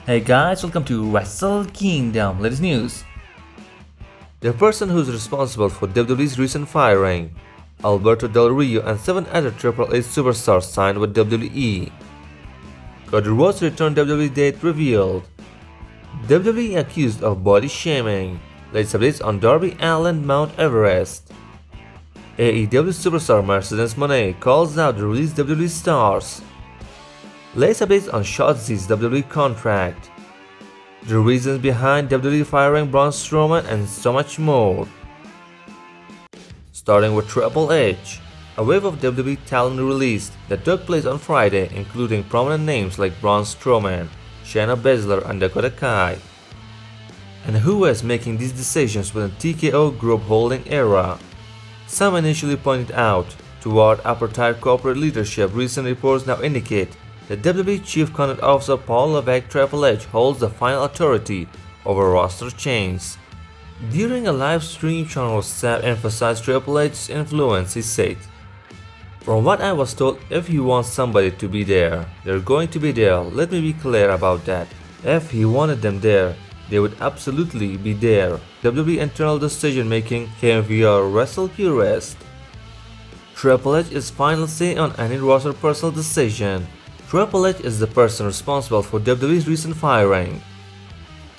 Hey guys, welcome to Wrestle Kingdom. Latest news. The person who's responsible for WWE's recent firing, Alberto Del Rio, and 7 other AAA superstars signed with WWE. Cody Rhodes' return WWE date revealed. WWE accused of body shaming. Latest updates on Darby Allin, MT.EVEREST. AEW superstar Mercedes Monè calls out the released WWE stars. Latest updates on Shotzi's WWE contract. The reasons behind WWE firing Braun Strowman and so much more. Starting with Triple H, a wave of WWE talent released that took place on Friday, including prominent names like Braun Strowman, Shayna Baszler, and Dakota. And who was making these decisions within TKO Group holding era? Some initially pointed out toward upper-tier corporate leadership. Recent reports now indicate that WWE Chief Content Officer Paul Levesque Triple H holds the final authority over roster change. During a live stream, Channel Staff emphasized Triple H's influence. He said, "From what I was told, if he wants somebody to be there, they're going to be there. Let me be clear about that. If he wanted them there, they would absolutely be there. WWE internal decision making came via WrestlePurist. Triple H is final say on any roster personal decision. Triple H is the person responsible for WWE's recent firing."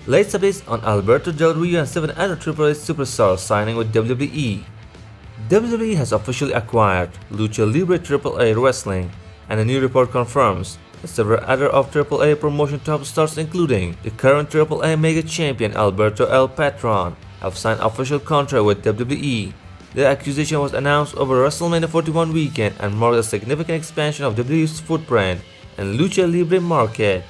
Latest updates on Alberto Del Rio and 7 other AAA superstars signing with WWE. WWE has officially acquired Lucha Libre AAA Wrestling, and a new report confirms that several other of AAA promotion top stars, including the current AAA Mega Champion Alberto El Patron, have signed official contract with WWE. The acquisition was announced over WrestleMania 41 weekend and marked a significant expansion of WWE's footprint and Lucha Libre market.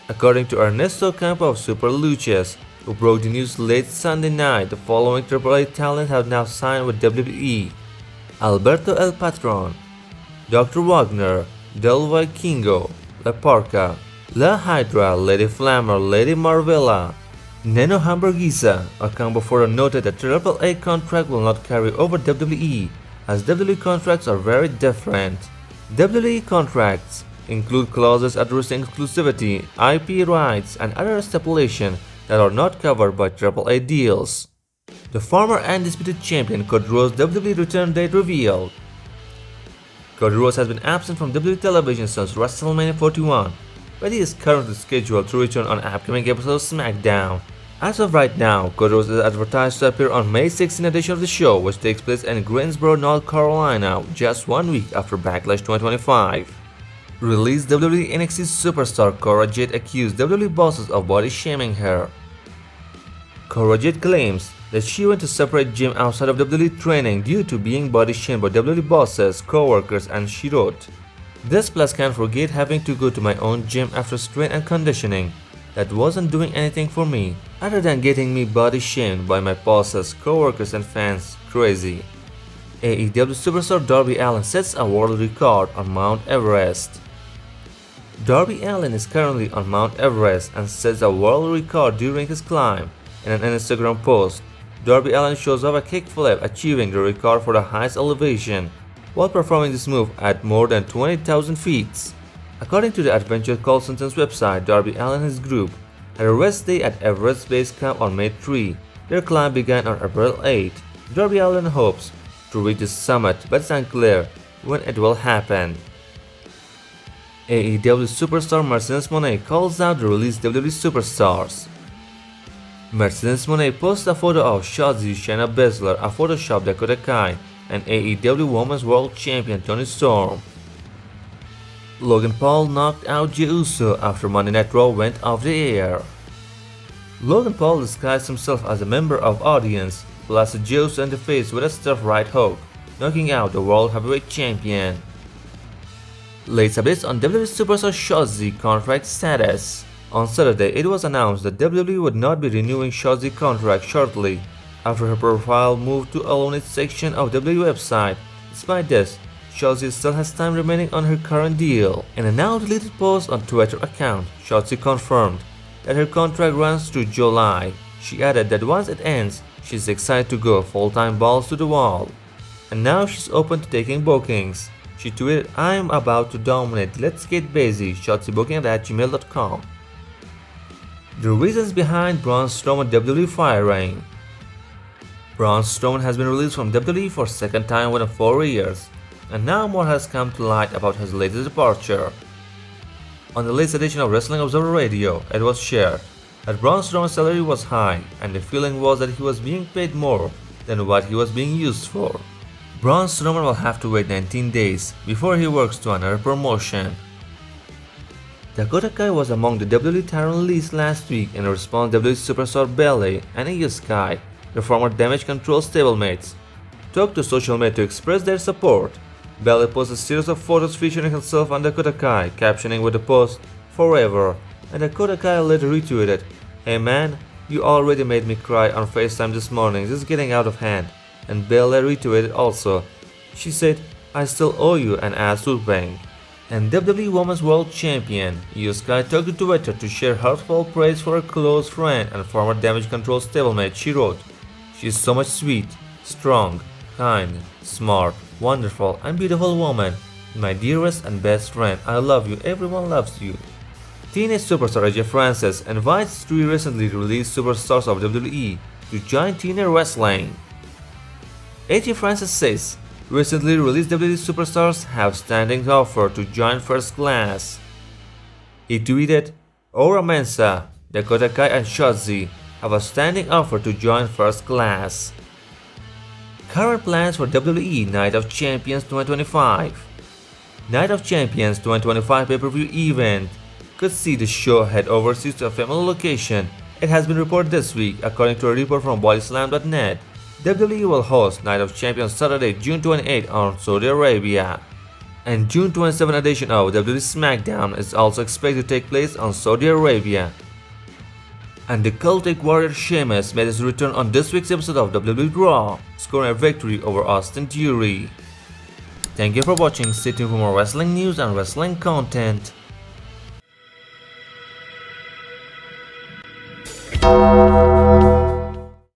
According to Ernesto Campo of Super Luchas, who broke the news late Sunday night, the following AAA talent have now signed with WWE: Alberto El Patron, Dr. Wagner, Del Vikingo, La Parca, La Hydra, Lady Flammer, Lady Marvella, Neno Hamburguesa. A combo further noted that AAA contract will not carry over WWE, as WWE contracts are very different. WWE contracts include clauses addressing exclusivity, IP rights, and other stipulations that are not covered by AAA deals. The former undisputed champion Cody Rhodes' WWE return date revealed. Cody Rhodes has been absent from WWE television since WrestleMania 41, but he is currently scheduled to return on upcoming episodes of SmackDown. As of right now, Cody Rhodes is advertised to appear on May 16 edition of the show, which takes place in Greensboro, North Carolina, just 1 week after Backlash 2025. Released WWE NXT superstar Cora Jade accused WWE bosses of body shaming her. Cora Jade claims that she went to separate gym outside of WWE training due to being body shamed by WWE bosses, co-workers, and she wrote, "This plus can't forget having to go to my own gym after strength and conditioning. That wasn't doing anything for me, other than getting me body shamed by my bosses, co-workers, and fans. Crazy." AEW superstar Darby Allin sets a world record on Mount Everest. Darby Allin is currently on Mount Everest and sets a world record during his climb. In an Instagram post, Darby Allin shows off a kickflip, achieving the record for the highest elevation while performing this move at more than 20,000 feet. According to the Adventure Consultants website, Darby Allin and his group had a rest day at Everest Base Camp on May 3. Their climb began on April 8. Darby Allin hopes to reach the summit, but it's unclear when it will happen. AEW superstar Mercedes Monè calls out the released WWE superstars. Mercedes Monè posted a photo of Shotzi Shayna Baszler, a Photoshop Dakota, and AEW Women's World Champion Toni Storm. Logan Paul knocked out Jey Uso after Monday Night Raw went off the air. Logan Paul disguised himself as a member of audience, blasted Jey Uso in the face with a stiff right hook, knocking out the World Heavyweight Champion. Latest updates on WWE superstar Shotzi contract status. On Saturday, it was announced that WWE would not be renewing Shotzi's contract shortly after her profile moved to Eliminate section of WWE website. Despite this, Shotzi still has time remaining on her current deal. In a now deleted post on Twitter account, Shotzi confirmed that her contract runs through July. She added that once it ends, she's excited to go full-time balls to the wall. And now she's open to taking bookings. She tweeted, "I'm about to dominate, let's get busy, shotzybooking@gmail.com." The reasons behind Braun Strowman WWE firing. Braun Strowman has been released from WWE for a second time within 4 years, and now more has come to light about his latest departure. On the latest edition of Wrestling Observer Radio, it was shared that Braun Strowman's salary was high, and the feeling was that he was being paid more than what he was being used for. Braun Strowman will have to wait 19 days before he works to another promotion. Dakota was among the WWE talent released last week in response to WWE superstar Bayle and Io Sky, the former Damage Control stablemates, took to social media to express their support. Bayle posted a series of photos featuring herself and Dakota, captioning with the post, "Forever," and Dakota later retweeted, "Hey man, you already made me cry on FaceTime this morning, this is getting out of hand," and Bayle retweeted also. She said, "I still owe you an ass whooping." And WWE Women's World Champion Io Sky took to Twitter to share heartfelt praise for her close friend and former Damage Control stablemate. She wrote, "She is so much sweet, strong, kind, smart, wonderful and beautiful woman. My dearest and best friend, I love you, everyone loves you." Teenage superstar AJ Francis invites 3 recently released superstars of WWE to join teenage wrestling. AJ Francis says, recently released WWE superstars have standing offer to join First Class. He tweeted, "Ora Mensa, Dakota and Shotzi have a standing offer to join First Class." Current plans for WWE Night of Champions 2025. Night of Champions 2025 pay-per-view event could see the show head overseas to a familiar location. It has been reported this week, according to a report from bodyslam.net. WWE will host Night of Champions Saturday, June 28 on Saudi Arabia. And June 27 edition of WWE SmackDown is also expected to take place on Saudi Arabia. And the cultic warrior Sheamus made his return on this week's episode of WWE Raw, scoring a victory over Austin Theory. Thank you for watching. Stay tuned for more wrestling news and wrestling content.